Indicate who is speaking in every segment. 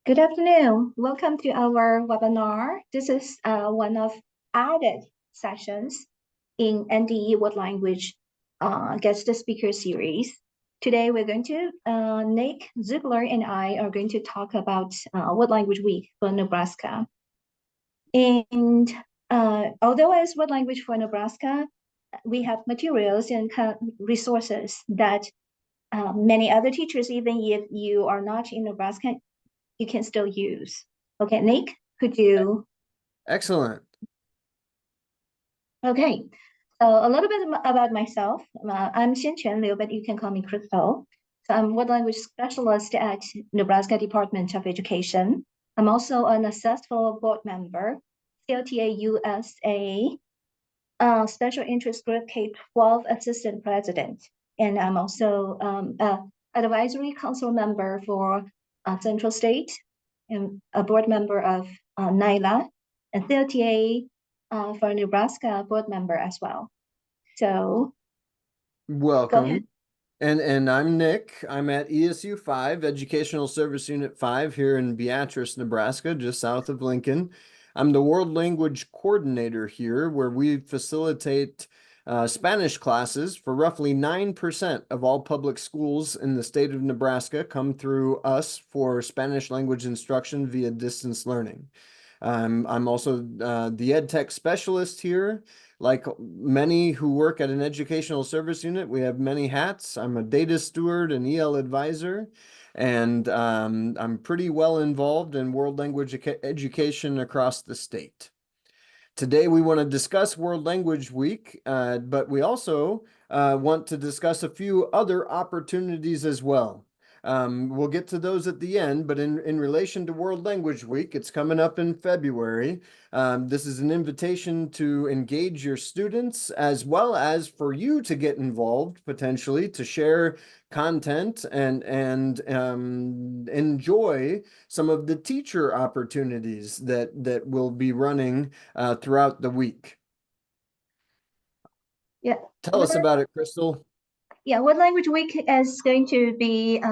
Speaker 1: Good afternoon. Welcome to our webinar. This is one of added sessions in NDE World Language guest speaker series. Today we're going to, Nick Ziegler and I are going to talk about World Language Week for Nebraska. And although as World Language for Nebraska, we have materials and resources that many other teachers, even if you are not in Nebraska, you can still use. Okay, Nick, could you?
Speaker 2: Excellent.
Speaker 1: Okay, so a little bit about myself. I'm Xianquan Liu, but you can call me Crystal. So I'm World Language Specialist at Nebraska Department of Education. I'm also an successful board member, CLTA USA, Special Interest Group K-12 Assistant President. And I'm also advisory council member for Central State and a board member of NILA and CLTA for Nebraska board member as well. So
Speaker 2: Welcome. And I'm Nick. I'm at ESU 5, Educational Service Unit 5 here in Beatrice, Nebraska, just south of Lincoln. I'm the World Language Coordinator here, where we facilitate Spanish classes for roughly 9% of all public schools in the state of Nebraska come through us for Spanish language instruction via distance learning. I'm also the ed tech specialist here. Like many who work at an educational service unit, we have many hats. I'm a data steward and EL advisor, and I'm pretty well involved in world language education across the state. Today, we want to discuss World Language Week, but we also want to discuss a few other opportunities as well. We'll get to those at the end, but in relation to World Language Week, it's coming up in February. This is an invitation to engage your students as well as for you to get involved, potentially, to share content and enjoy some of the teacher opportunities that will be running throughout the week.
Speaker 1: Yeah.
Speaker 2: Tell us about it, Crystal.
Speaker 1: Yeah, World Language Week is going to be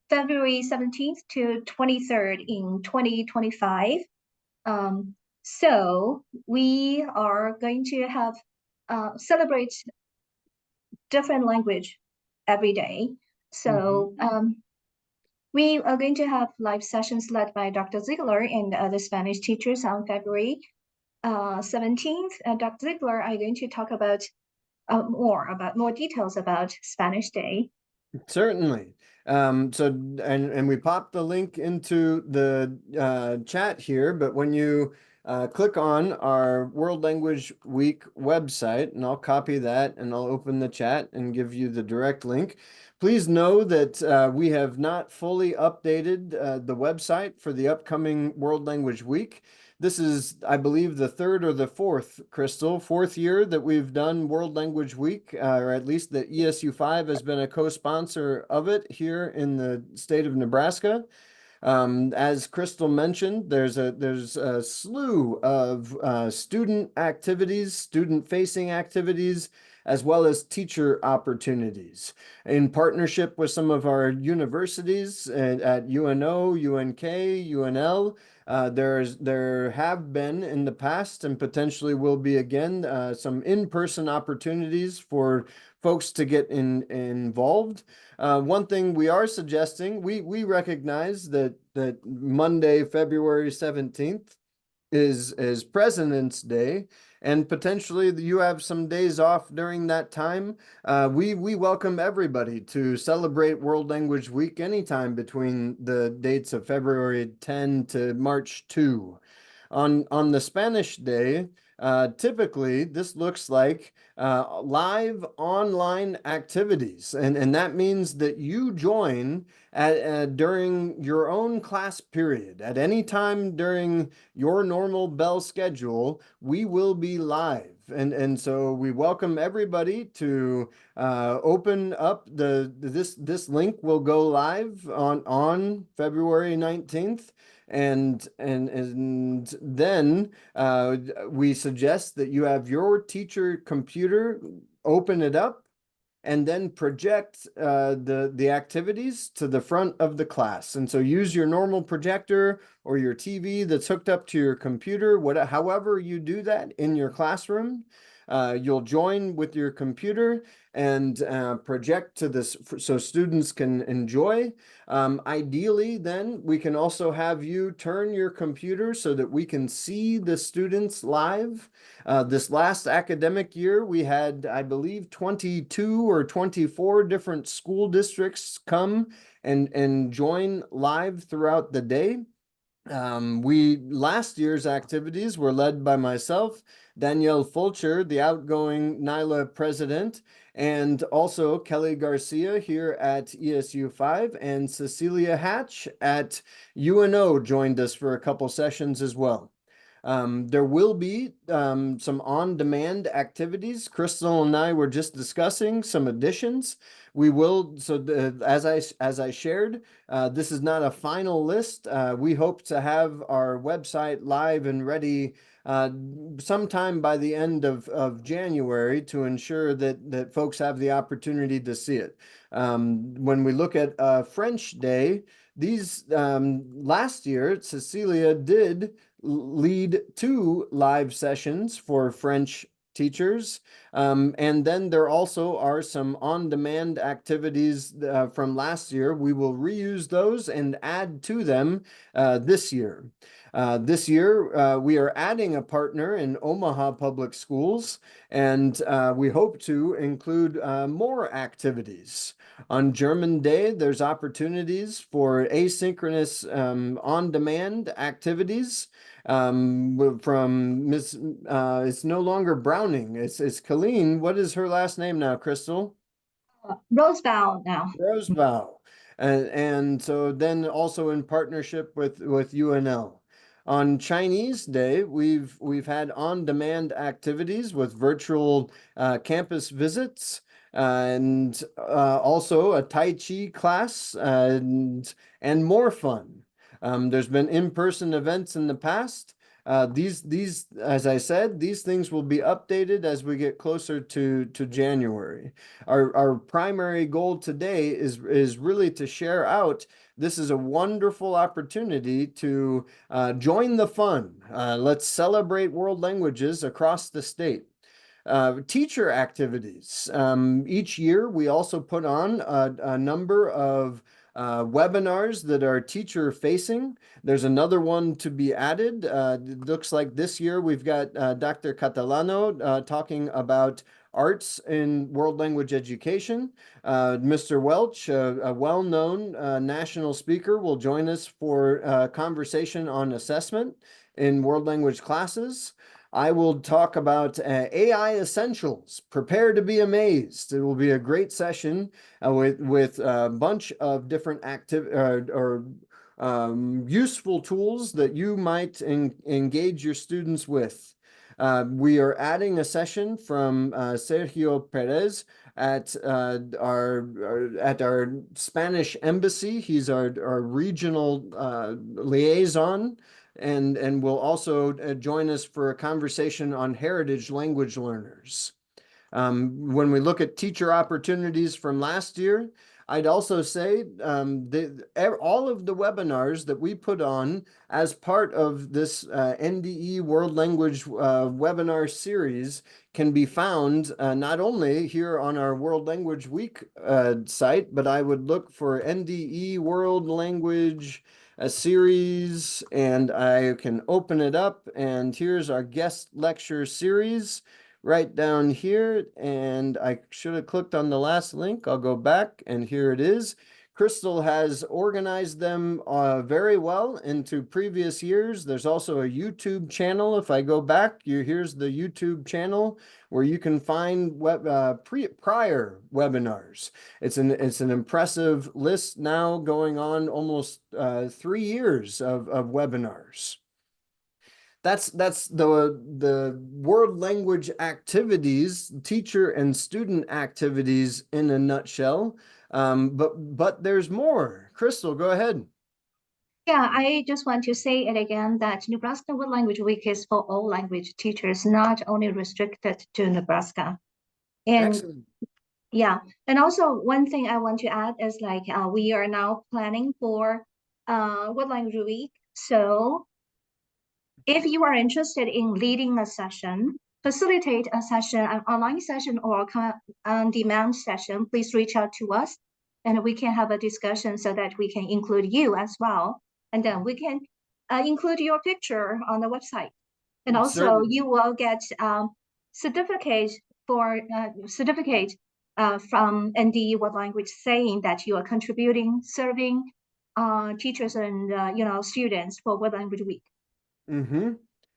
Speaker 1: February 17th to 23rd in 2025. So we are going to have celebrate different language every day. So we are going to have live sessions led by Dr. Ziegler and other Spanish teachers on February 17th. Dr. Ziegler are going to talk about more details about Spanish Day.
Speaker 2: Certainly. And we popped the link into the chat here, but when you click on our World Language Week website, and I'll copy that and I'll open the chat and give you the direct link. Please know that we have not fully updated the website for the upcoming World Language Week. This is, I believe, the third or the fourth, Crystal, fourth year that we've done World Language Week, or at least that ESU 5 has been a co-sponsor of it here in the state of Nebraska. As Crystal mentioned, there's a slew of student activities, student-facing activities, as well as teacher opportunities. In partnership with some of our universities at UNO, UNK, UNL, there have been in the past and potentially will be again some in-person opportunities for folks to get involved. One thing we are suggesting, we recognize that Monday, February 17th is President's Day, and potentially you have some days off during that time. We welcome everybody to celebrate World Language Week anytime between the dates of February 10 to March 2. On the Spanish Day, typically this looks like live online activities, and that means that you join during your own class period. At any time during your normal bell schedule, we will be live. And so we welcome everybody to open up this link will go live on February 19th. And then we suggest that you have your teacher computer, open it up, and then project the activities to the front of the class. And so use your normal projector or your TV that's hooked up to your computer, however you do that in your classroom. You'll join with your computer and project to this so students can enjoy. Ideally, then we can also have you turn your computer so that we can see the students live. This last academic year, we had, I believe, 22 or 24 different school districts come and join live throughout the day. Last year's activities were led by myself, Danielle Fulcher, the outgoing NYLA president, and also Kelly Garcia here at ESU 5, and Cecilia Hatch at UNO joined us for a couple sessions as well. There will be some on-demand activities. Crystal and I were just discussing some additions. We will, as I shared, this is not a final list. We hope to have our website live and ready sometime by the end of January to ensure that folks have the opportunity to see it. When we look at French Day, these last year, Cecilia did lead 2 live sessions for French teachers. And then there also are some on-demand activities from last year. We will reuse those and add to them this year. This year, we are adding a partner in Omaha Public Schools, and we hope to include more activities. On German Day, there's opportunities for asynchronous on-demand activities from Miss, it's no longer Browning, it's Colleen. What is her last name now, Crystal?
Speaker 1: Rosebow now.
Speaker 2: Rosebow. And so then also in partnership with UNL. On Chinese Day, we've had on-demand activities with virtual campus visits and also a Tai Chi class and more fun. There's been in-person events in the past. These, as I said, these things will be updated as we get closer to January. Our primary goal today is really to share out. This is a wonderful opportunity to join the fun. Let's celebrate world languages across the state. Teacher activities. Each year, we also put on a number of webinars that are teacher facing. There's another one to be added. It looks like this year we've got Dr. Catalano talking about arts in world language education. Mr. Welch, a well-known national speaker, will join us for a conversation on assessment in world language classes. I will talk about AI essentials. Prepare to be amazed. It will be a great session with a bunch of different useful tools that you might engage your students with. We are adding a session from Sergio Perez at our Spanish embassy. He's our regional liaison. And will also join us for a conversation on heritage language learners. When we look at teacher opportunities from last year, I'd also say all of the webinars that we put on as part of this NDE World Language webinar series can be found not only here on our World Language Week site, but I would look for NDE World Language a series, and I can open it up, and here's our guest lecture series right down here, and I should have clicked on the last link. I'll go back, and here it is. Crystal has organized them very well into previous years. There's also a YouTube channel. If I go back, here's the YouTube channel where you can find prior webinars. It's an impressive list now, going on almost 3 years of webinars. That's the world language activities, teacher and student activities in a nutshell. But there's more. Crystal, go ahead.
Speaker 1: Yeah, I just want to say it again that Nebraska World Language Week is for all language teachers, not only restricted to Nebraska. And
Speaker 2: Excellent.
Speaker 1: Yeah, and also one thing I want to add is like we are now planning for World Language Week. So if you are interested in leading a session, facilitate a session, an online session or on-demand session, please reach out to us and we can have a discussion so that we can include you as well. And then we can include your picture on the website. And also
Speaker 2: Certainly.
Speaker 1: you will get certificate certificate from NDE World Language saying that you are contributing, serving teachers and students for World Language Week.
Speaker 2: Mm-hmm.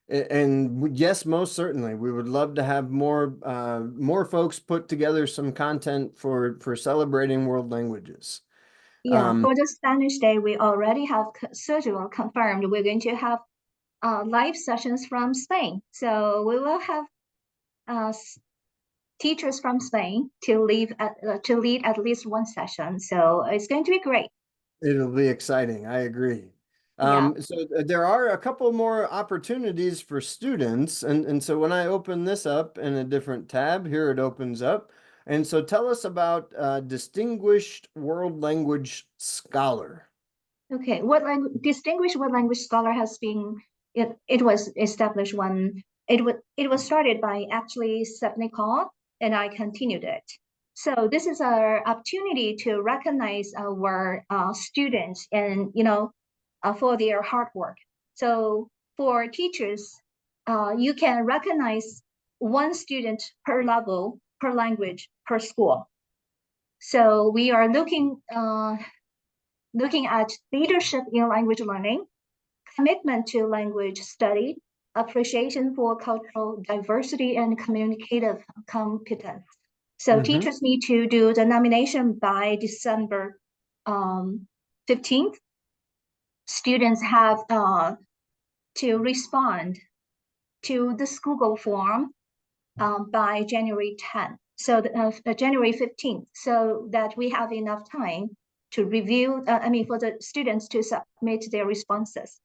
Speaker 2: And yes, most certainly, we would love to have more folks put together some content for celebrating world languages.
Speaker 1: Yeah, for the Spanish Day, we already have schedule confirmed. We're going to have live sessions from Spain. So we will have teachers from Spain to lead at least one session. So it's going to be great.
Speaker 2: It'll be exciting. I agree.
Speaker 1: Yeah.
Speaker 2: There are a couple more opportunities for students, and so when I open this up in a different tab, here it opens up. And so tell us about Distinguished World Language Scholar.
Speaker 1: Okay. What language distinguished what language scholar has been it was established when it was started by actually Sepnikov and I continued it. So this is our opportunity to recognize our students and for their hard work. So for teachers, you can recognize one student per level, per language, per school. So we are looking at leadership in language learning, commitment to language study, appreciation for cultural diversity, and communicative competence. So
Speaker 2: Mm-hmm.
Speaker 1: teachers need to do the nomination by December 15th. Students have to respond to this Google form by January 10th. So January 15th, so that we have enough time to review, for the students to submit their responses.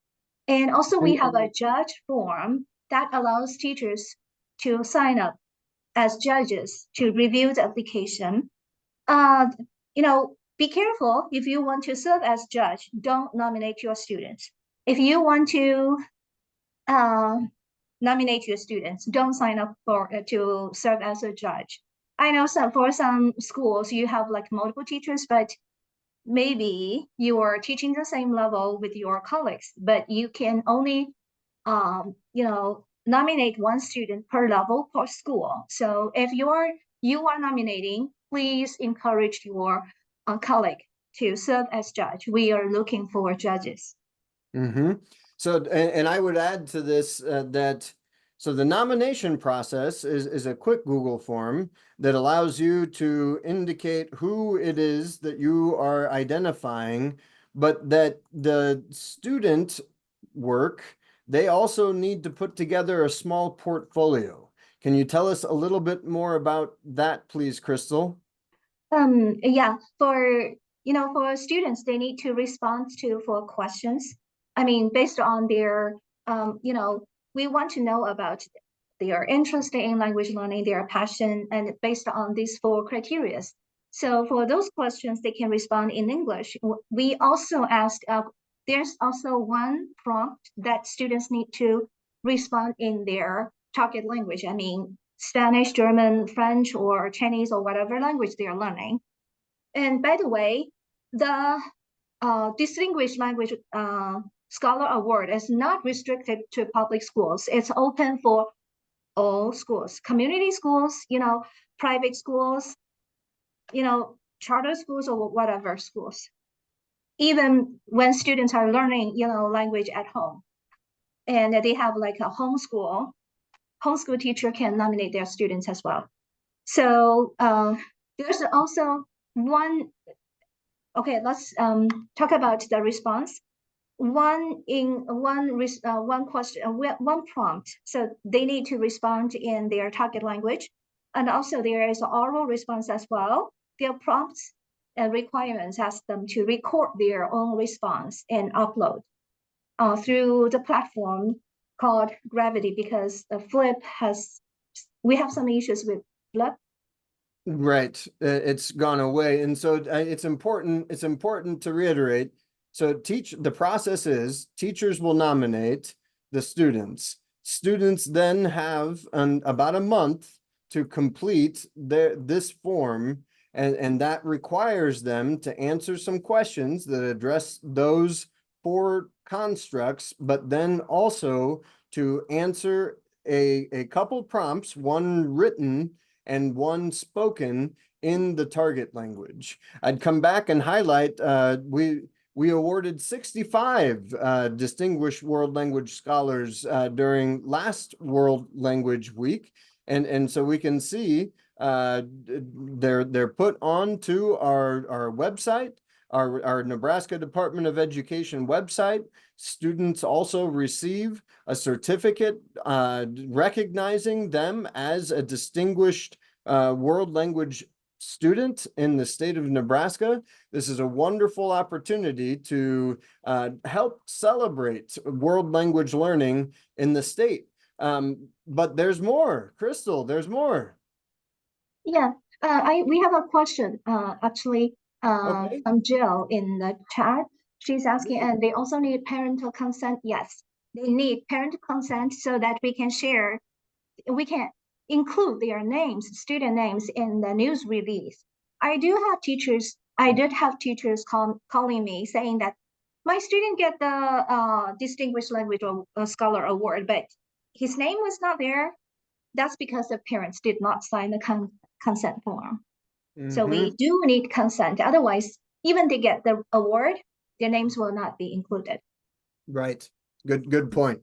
Speaker 1: And also we have a judge form that allows teachers to sign up as judges to review the application. Uh, be careful if you want to serve as judge, don't nominate your students. If you want to uh, nominate your students. Don't sign up for to serve as a judge. I know for some schools you have like multiple teachers, but maybe you are teaching the same level with your colleagues, but you can only nominate one student per level per school. So if you are nominating, please encourage your colleague to serve as judge. We are looking for judges.
Speaker 2: Mm-hmm. And I would add to this that so the nomination process is a quick Google form that allows you to indicate who it is that you are identifying, but that the student work, they also need to put together a small portfolio. Can you tell us a little bit more about that, please, Crystal?
Speaker 1: Yeah, for students, they need to respond to for questions. I mean, based on their, we want to know about their interest in language learning, their passion, and based on these four criteria. So for those questions, they can respond in English. We also ask, there's also one prompt that students need to respond in their target language. I mean, Spanish, German, French, or Chinese, or whatever language they are learning. And by the way, the Distinguished Language Scholar Award is not restricted to public schools. It's open for all schools, community schools, private schools, charter schools or whatever schools. Even when students are learning, language at home, and they have like a homeschool teacher can nominate their students as well. So there's also one. Okay, let's talk about the response. One question, one prompt. So they need to respond in their target language, and also there is oral response as well. Their prompts and requirements ask them to record their own response and upload through the platform called Gravity because the Flip we have some issues with Flip.
Speaker 2: Right. It's gone away. And so it's important to reiterate. So the process is teachers will nominate the students. Students then have about a month to complete this form, and that requires them to answer some questions that address those four constructs, but then also to answer a couple prompts, one written and one spoken in the target language. I'd come back and highlight we awarded 65 distinguished world language scholars during last World Language Week, and so we can see they're put onto our website, our Nebraska Department of Education website. Students also receive a certificate recognizing them as a distinguished world language student in the state of Nebraska. This is a wonderful opportunity to help celebrate world language learning in the state. But there's more. Crystal, there's more.
Speaker 1: Yeah, we have a question actually
Speaker 2: Okay,
Speaker 1: from Jill in the chat. She's asking,
Speaker 2: great.
Speaker 1: and they also need parental consent. Yes, they need parental consent so that we can include their names, student names in the news release. I did have teachers calling me saying that my student get the Distinguished Language Scholar Award, but his name was not there. That's because the parents did not sign the consent form. So we
Speaker 2: Mm-hmm.
Speaker 1: do need consent. Otherwise, even they get the award, their names will not be included.
Speaker 2: Right. Good point.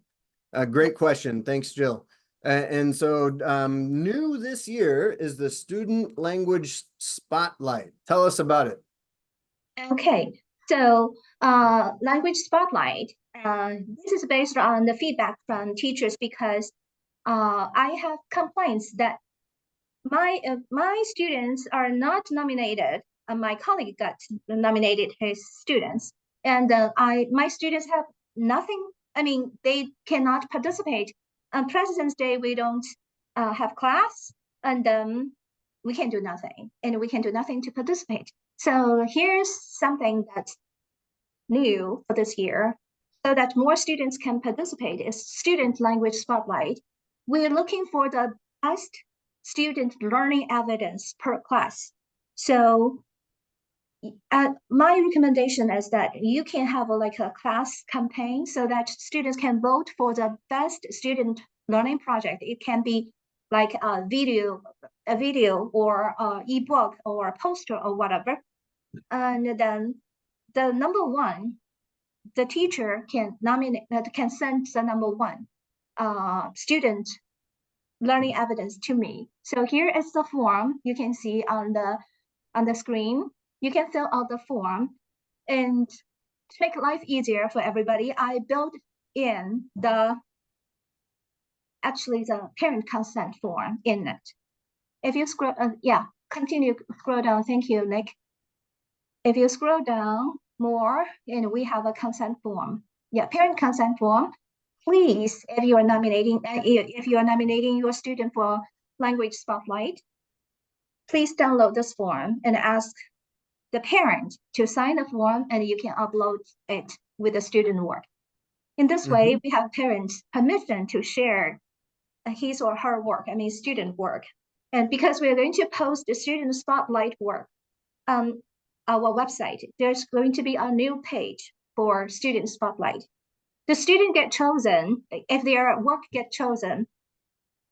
Speaker 2: Great question. Thanks, Jill. And so new this year is the Student Language Spotlight. Tell us about it.
Speaker 1: Okay, so language spotlight. This is based on the feedback from teachers because I have complaints that my students are not nominated. My colleague got nominated his students, and my students have nothing. I mean, they cannot participate. On President's Day, we don't have class, and we can do nothing, and we can do nothing to participate. So here's something that's new for this year, so that more students can participate is Student Language Spotlight. We're looking for the best student learning evidence per class. So my recommendation is that you can have like a class campaign so that students can vote for the best student learning project. It can be like a video or ebook or a poster or whatever. And then the number one, the teacher can nominate, can send the number one student learning evidence to me. So here is the form you can see on the screen. You can fill out the form, and to make life easier for everybody, I built in the parent consent form in it. If you scroll, continue scroll down. Thank you, Nick. If you scroll down more, and we have a consent form. Yeah, parent consent form. Please, if you are nominating your student for Language Spotlight, please download this form and ask the parent to sign the form, and you can upload it with the student work. In this way,
Speaker 2: Mm-hmm.
Speaker 1: we have parents' permission to share his or her work, I mean student work. And because we're going to post the student spotlight work on our website, there's going to be a new page for student spotlight. The student get chosen, if their work get chosen,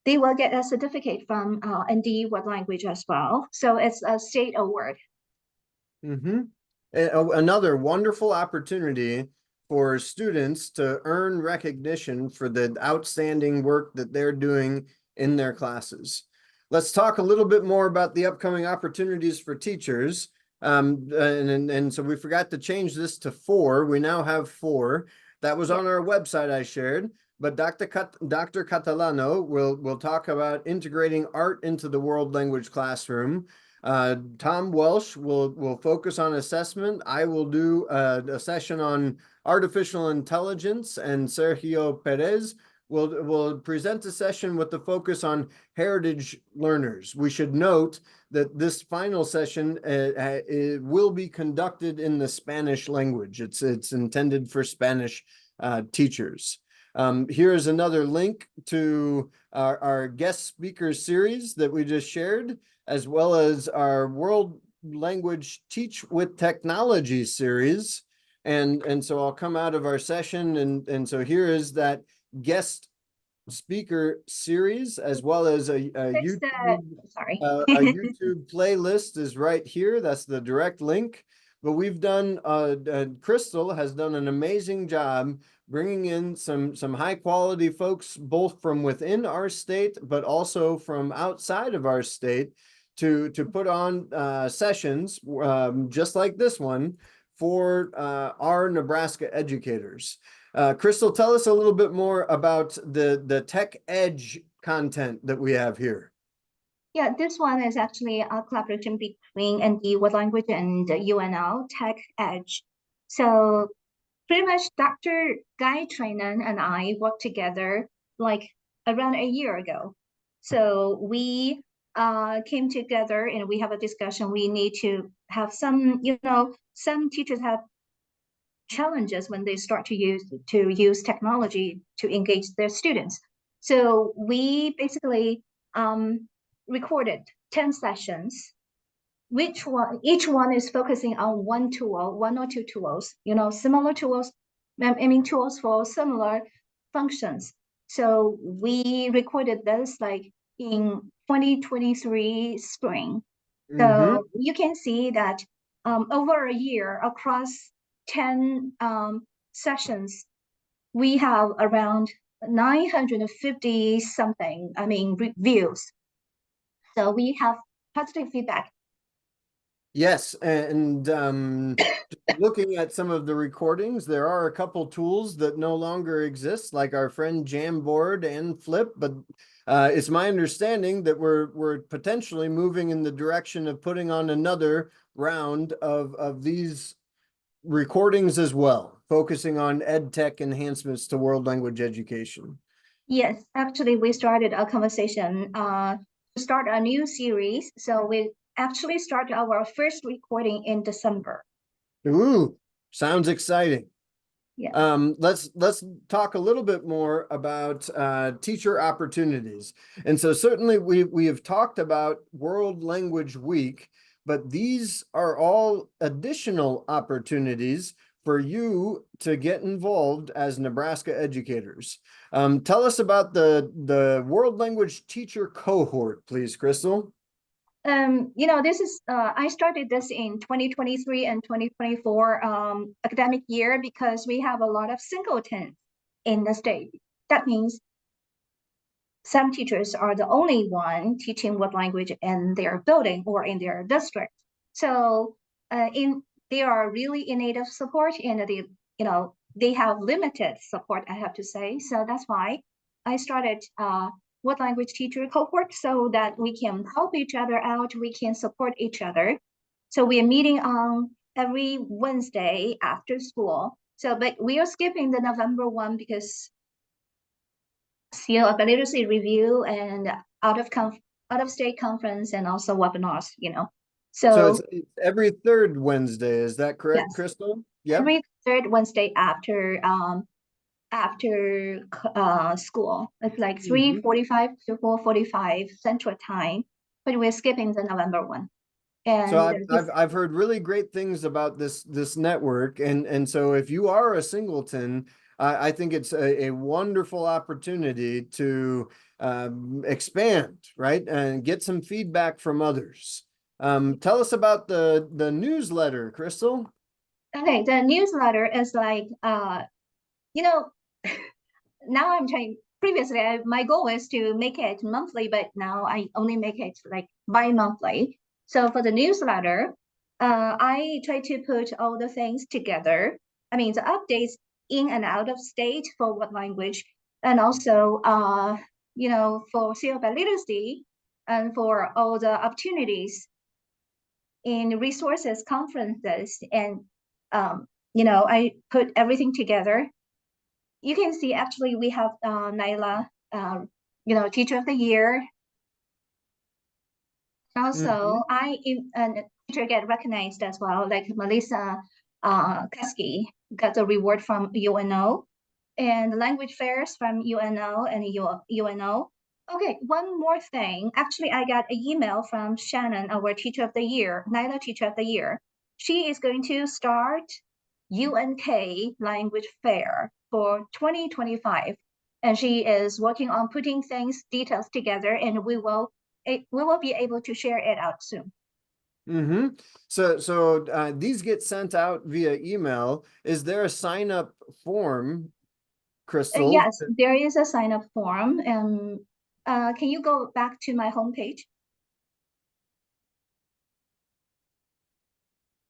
Speaker 1: they will get a certificate from NDE World Language as well. So it's a state award.
Speaker 2: Mm-hmm. Another wonderful opportunity for students to earn recognition for the outstanding work that they're doing in their classes. Let's talk a little bit more about the upcoming opportunities for teachers. And so we forgot to change this to 4. We now have 4. That was on our website I shared. But Dr. Catalano will talk about integrating art into the world language classroom. Tom Welsh will focus on assessment. I will do a session on artificial intelligence, and Sergio Perez we'll present a session with the focus on heritage learners. We should note that this final session it will be conducted in the Spanish language. It's intended for Spanish teachers. Here is another link to our guest speaker series that we just shared, as well as our World Language Teach with Technology series. And so I'll come out of our session, and so here is that guest speaker series, as well as a YouTube
Speaker 1: sorry.
Speaker 2: a YouTube playlist is right here. That's the direct link. But we've done, Crystal has done an amazing job bringing in some high quality folks, both from within our state, but also from outside of our state, to put on sessions just like this one for our Nebraska educators. Crystal, tell us a little bit more about the Tech Edge content that we have here.
Speaker 1: Yeah, this one is actually a collaboration between ND World Language and UNL Tech Edge. So pretty much Dr. Guy Trinan and I worked together like around a year ago. So we came together and we have a discussion. We need to have some, some teachers have challenges when they start to use technology to engage their students. So we basically recorded 10 sessions. Each one is focusing on one tool, one or two tools, similar tools, tools for similar functions. So we recorded this like in 2023 spring. So you can see that over a year across 10 sessions, we have around 950 something, views. So we have positive feedback.
Speaker 2: Yes, and looking at some of the recordings, there are a couple tools that no longer exist, like our friend Jamboard and Flip, but it's my understanding that we're potentially moving in the direction of putting on another round of these recordings as well, focusing on ed tech enhancements to world language education.
Speaker 1: Yes, actually, we started a conversation to start a new series. So we actually started our first recording in December.
Speaker 2: Ooh, sounds exciting.
Speaker 1: Yeah.
Speaker 2: Let's talk a little bit more about teacher opportunities. And so certainly we have talked about World Language Week, but these are all additional opportunities for you to get involved as Nebraska educators. Tell us about the World Language Teacher Cohort, please, Crystal.
Speaker 1: This is I started this in 2023 and 2024 academic year because we have a lot of singletons in the state. That means some teachers are the only one teaching what language in their building or in their district. So they are really in need of support, and they have limited support, I have to say. So that's why I started what language teacher cohort, so that we can help each other out, we can support each other. So we are meeting on every Wednesday after school. So, but we are skipping the November one because a literacy review and out of state conference and also webinars.
Speaker 2: So it's
Speaker 1: So
Speaker 2: every third Wednesday, is that correct,
Speaker 1: yes,
Speaker 2: Crystal? Yep.
Speaker 1: every third Wednesday after school. It's like 3:45 to 4:45 Central Time, but we're skipping the November one.
Speaker 2: So
Speaker 1: And
Speaker 2: I've heard really great things about this network, and so if you are a singleton, I think it's a wonderful opportunity to expand, right, and get some feedback from others. Tell us about the newsletter, Crystal.
Speaker 1: okay, the newsletter is like you know now I'm trying. Previously, my goal is to make it monthly, but now I only make it like bi-monthly. So for the newsletter, I try to put all the things together. The updates in and out of state for what language, and also, for CL literacy, and for all the opportunities in resources, conferences, and I put everything together you can see actually we have Naila, Teacher of the Year. Also, teacher get recognized as well, like Melissa Kasky got the reward from UNO, and language fairs from UNO and UNO. Okay, one more thing. Actually, I got an email from Shannon, our Teacher of the Year, Naila Teacher of the Year. She is going to start UNK Language Fair for 2025. And she is working on putting details together, and we will be able to share it out soon.
Speaker 2: Mm-hmm. So these get sent out via email. Is there a sign up form, Crystal?
Speaker 1: Yes, there is a sign up form. And can you go back to my homepage?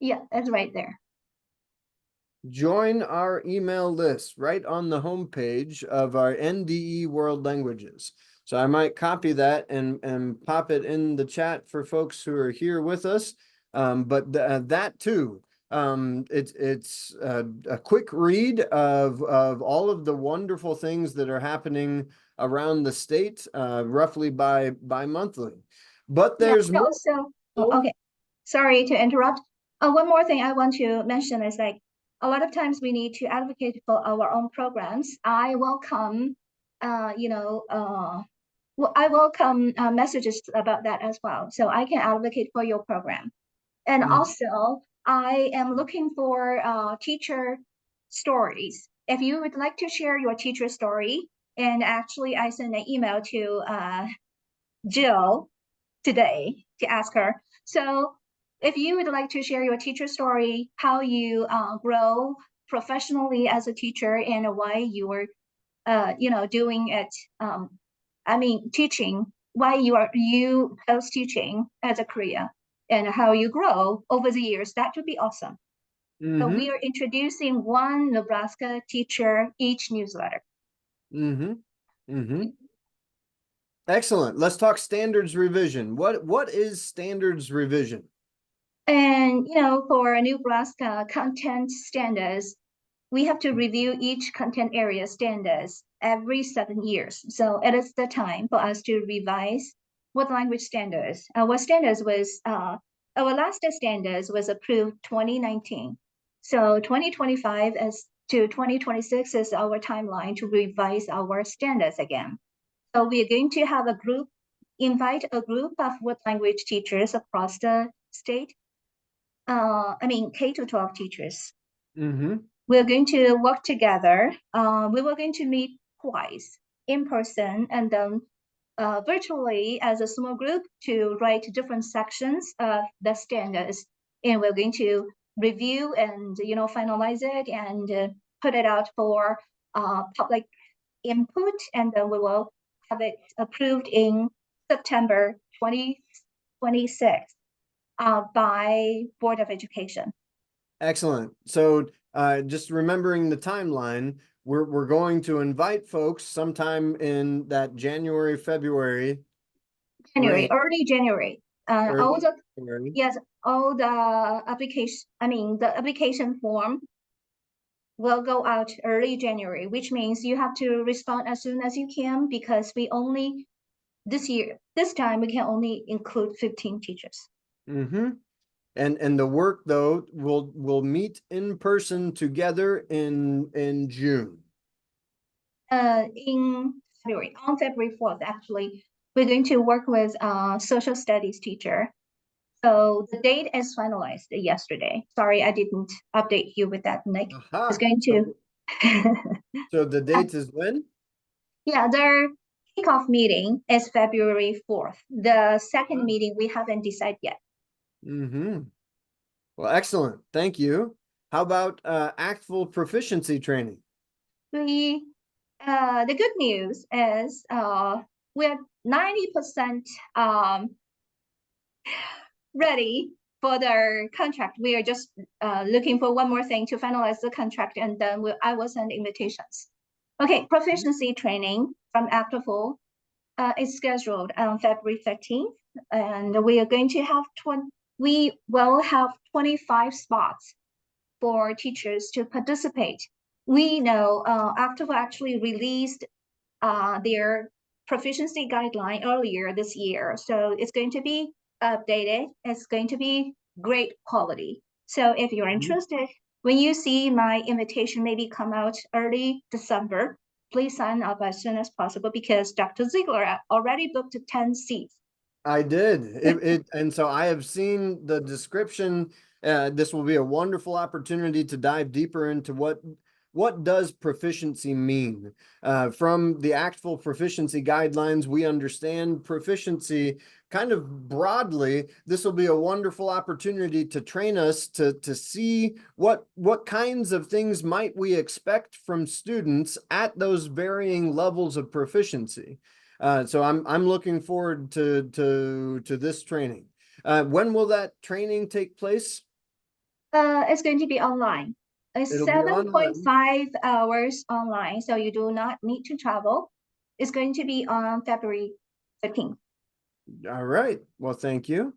Speaker 1: Yeah, it's right there.
Speaker 2: Join our email list right on the homepage of our NDE World Languages. So I might copy that and pop it in the chat for folks who are here with us. But that too, it's a quick read of all of the wonderful things that are happening around the state, roughly by monthly. But there's more.
Speaker 1: Okay, sorry to interrupt. One more thing I want to mention is like a lot of times we need to advocate for our own programs. I welcome, I welcome messages about that as well. So I can advocate for your program. And also, I am looking for teacher stories. If you would like to share your teacher story, and actually I sent an email to Jill today to ask her. So if you would like to share your teacher story, how you grow professionally as a teacher and why you were, doing it, teaching, why you post teaching as a career and how you grow over the years, that would be awesome. So we are introducing one Nebraska teacher each newsletter.
Speaker 2: Excellent. Let's talk standards revision. What is standards revision?
Speaker 1: And for Nebraska content standards, we have to review each content area standards every 7 years. So it is the time for us to revise what language standards. Our last standards was approved 2019. So 2025 to 2026 is our timeline to revise our standards again. So we are going to have invite a group of what language teachers across the state. K to 12 teachers. We're going to work together. We were going to meet twice in person and then virtually as a small group to write different sections of the standards. And we're going to review and finalize it and put it out for public input. And then we will have it approved in September 2026 by Board of Education.
Speaker 2: Excellent. So just remembering the timeline, we're going to invite folks sometime in that January, February.
Speaker 1: Early January.
Speaker 2: January.
Speaker 1: Yes, all the application form will go out early January, which means you have to respond as soon as you can because this time we can only include 15 teachers.
Speaker 2: And the work though will meet in person together in June.
Speaker 1: In February, on February 4th, actually, we're going to work with a social studies teacher. So the date is finalized yesterday. Sorry, I didn't update you with that, Nick. It's going to.
Speaker 2: So the date is when?
Speaker 1: Yeah, their kickoff meeting is February 4th. The second meeting we haven't decided yet.
Speaker 2: Well, excellent. Thank you. How about ACTFL proficiency training?
Speaker 1: The good news is we're 90% ready for their contract. We are just looking for one more thing to finalize the contract, and then I will send invitations. Okay, proficiency training from ACTFL is scheduled on February 13th, and we are going to have 25 spots for teachers to participate. we know Octavo actually released their proficiency guideline earlier this year. So it's going to be updated. It's going to be great quality. So if you're interested, when you see my invitation maybe come out early December, please sign up as soon as possible because Dr. Ziegler already booked 10 seats.
Speaker 2: I did. And so I have seen the description. This will be a wonderful opportunity to dive deeper into what does proficiency mean. From the actual proficiency guidelines, we understand proficiency kind of broadly. This will be a wonderful opportunity to train us to see what kinds of things might we expect from students at those varying levels of proficiency. So I'm looking forward to this training. When will that training take place?
Speaker 1: It's going to be online. It's
Speaker 2: It'll be online.
Speaker 1: 7.5 hours online, so you do not need to travel. It's going to be on February 15th.
Speaker 2: All right. Well, thank you.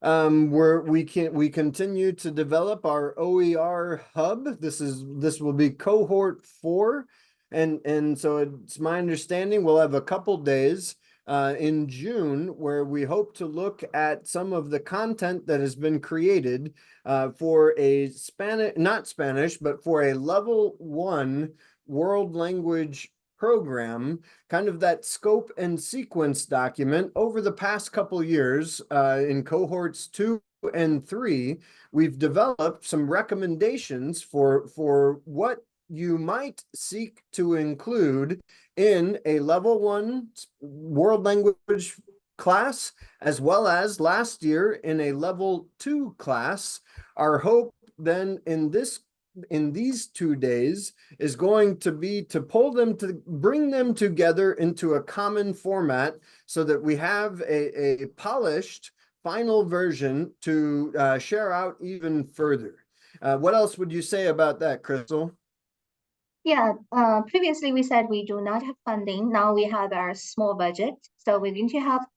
Speaker 2: We continue to develop our OER hub. This will be cohort 4, and so it's my understanding we'll have a couple days in June where we hope to look at some of the content that has been created for a not Spanish, but for a level 1 world language program, kind of that scope and sequence document. Over the past couple years, in cohorts 2 and 3, we've developed some recommendations for what you might seek to include in a level 1 world language class, as well as last year in a level 2 class. Our hope then in these 2 days is going to be to bring them together into a common format so that we have a polished final version to share out even further. What else would you say about that, Crystal?
Speaker 1: Yeah, previously we said we do not have funding. Now we have our small budget. So we're going to have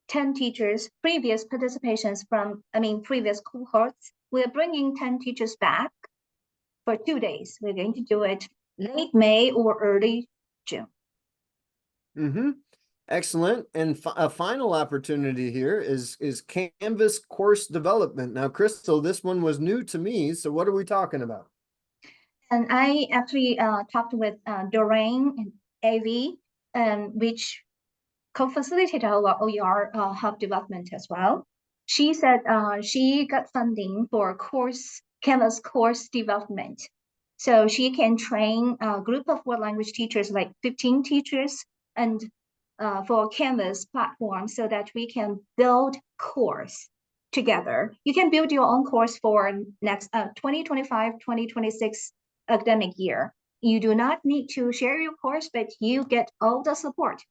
Speaker 1: 10 teachers, previous participations from, previous cohorts. We're bringing 10 teachers back for 2 days. We're going to do it late May or early June.
Speaker 2: Mm-hmm. Excellent. And a final opportunity here is Canvas course development. Now, Crystal, this one was new to me. So what are we talking about?
Speaker 1: And I actually talked with Doreen and AV, which co-facilitate our OER hub development as well. She said she got funding for Canvas course development. So she can train a group of world language teachers, like 15 teachers, and for Canvas platform so that we can build course together. You can build your own course for next 2025-2026 academic year. You do not need to share your course, but you get all the support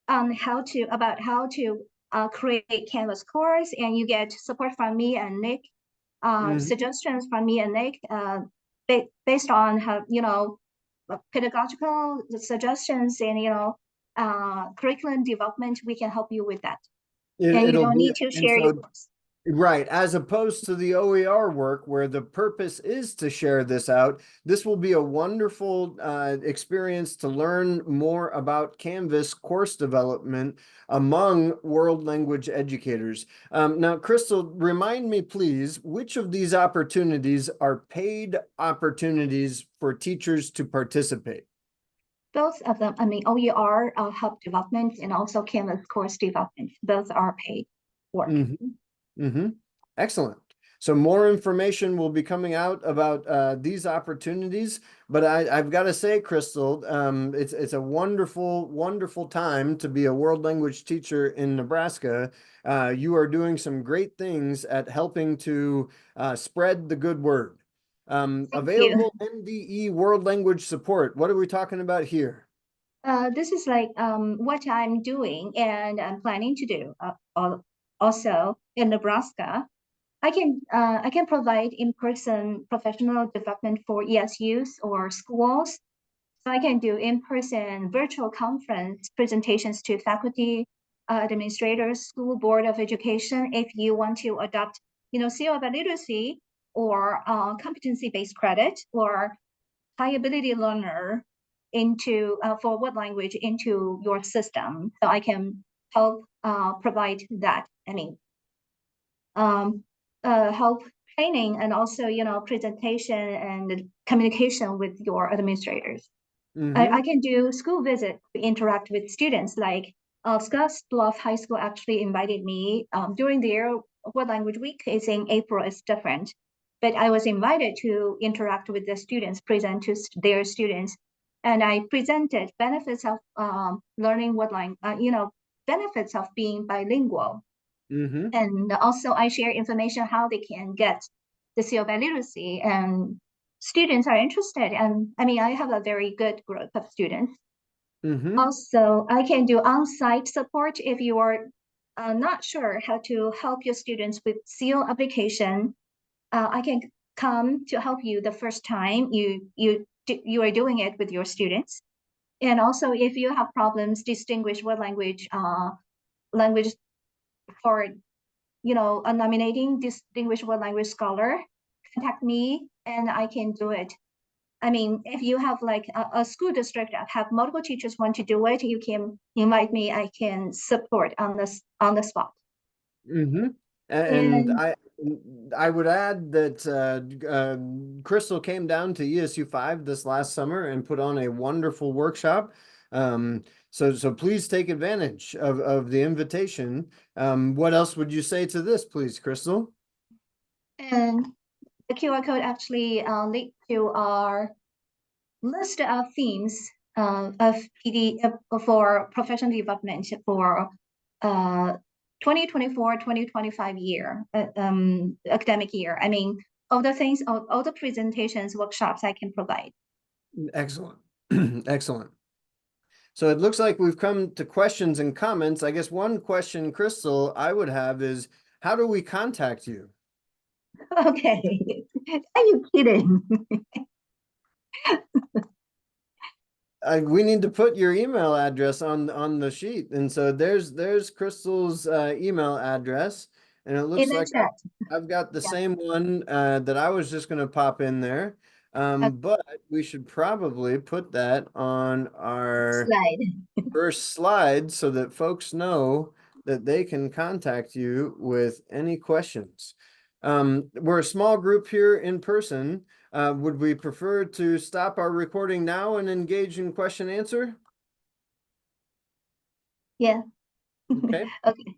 Speaker 1: on how to create Canvas course, and you get support from me and Nick, suggestions from me and Nick, based on how pedagogical suggestions and curriculum development. We can help you with that, and you
Speaker 2: It'll
Speaker 1: don't
Speaker 2: be,
Speaker 1: need to
Speaker 2: and
Speaker 1: share your
Speaker 2: so
Speaker 1: course.
Speaker 2: right, as opposed to the OER work where the purpose is to share this out, this will be a wonderful experience to learn more about Canvas course development among world language educators. Now, Crystal, remind me, please, which of these opportunities are paid opportunities for teachers to participate?
Speaker 1: Both of them, OER hub development and also Canvas course development, both are paid work.
Speaker 2: Mm-hmm. Excellent. So more information will be coming out about these opportunities. But I've got to say, Crystal, it's a wonderful, wonderful time to be a world language teacher in Nebraska. You are doing some great things at helping to spread the good word.
Speaker 1: Thank you.
Speaker 2: Available NDE world language support. What are we talking about here?
Speaker 1: This is like what I'm doing and I'm planning to do also in Nebraska. I can provide in-person professional development for ESUs or schools. So I can do in-person virtual conference presentations to faculty, administrators, school board of education. If you want to adopt, seal of literacy or competency-based credit, or high ability learner into for what language into your system, so I can help provide that. I mean, um, help training and also presentation and communication with your administrators. I
Speaker 2: Mm-hmm.
Speaker 1: can do school visit to interact with students. Like Scottsbluff High School actually invited me during their What Language Week is in April. It's different, but I was invited to interact with the students, present to their students, and I presented benefits of learning what language, benefits of being bilingual,
Speaker 2: Mm-hmm.
Speaker 1: and also I share information how they can get the seal by literacy, and students are interested. And I mean, I have a very good group of students.
Speaker 2: Mm-hmm.
Speaker 1: Also, I can do on-site support if you are not sure how to help your students with seal application. I can come to help you the first time you are doing it with your students. And also, if you have problems distinguish what language for nominating distinguished world language scholar, contact me and I can do it. I mean, if you have like a school district that have multiple teachers want to do it, you can invite me. I can support on the spot.
Speaker 2: Mm-hmm. And
Speaker 1: And
Speaker 2: I would add that Crystal came down to ESU 5 this last summer and put on a wonderful workshop. So please take advantage of the invitation. What else would you say to this, please, Crystal?
Speaker 1: and the QR code actually lead to our list of themes of PD for professional development for uh, 2024-2025 year, academic year. I mean, all the things, all the presentations, workshops I can provide.
Speaker 2: Excellent. Excellent. So it looks like we've come to questions and comments. I guess one question, Crystal, I would have is, how do we contact you?
Speaker 1: Okay, are you kidding?
Speaker 2: We need to put your email address on the sheet, and so there's Crystal's email address, and it
Speaker 1: In
Speaker 2: looks
Speaker 1: the
Speaker 2: like
Speaker 1: chat,
Speaker 2: I've got the
Speaker 1: yeah.
Speaker 2: same one that I was just going to pop in there,
Speaker 1: A
Speaker 2: but we should probably put that on our
Speaker 1: slide.
Speaker 2: first slide so that folks know that they can contact you with any questions. We're a small group here in person. Would we prefer to stop our recording now and engage in question answer?
Speaker 1: Yeah.
Speaker 2: Okay.
Speaker 1: Okay.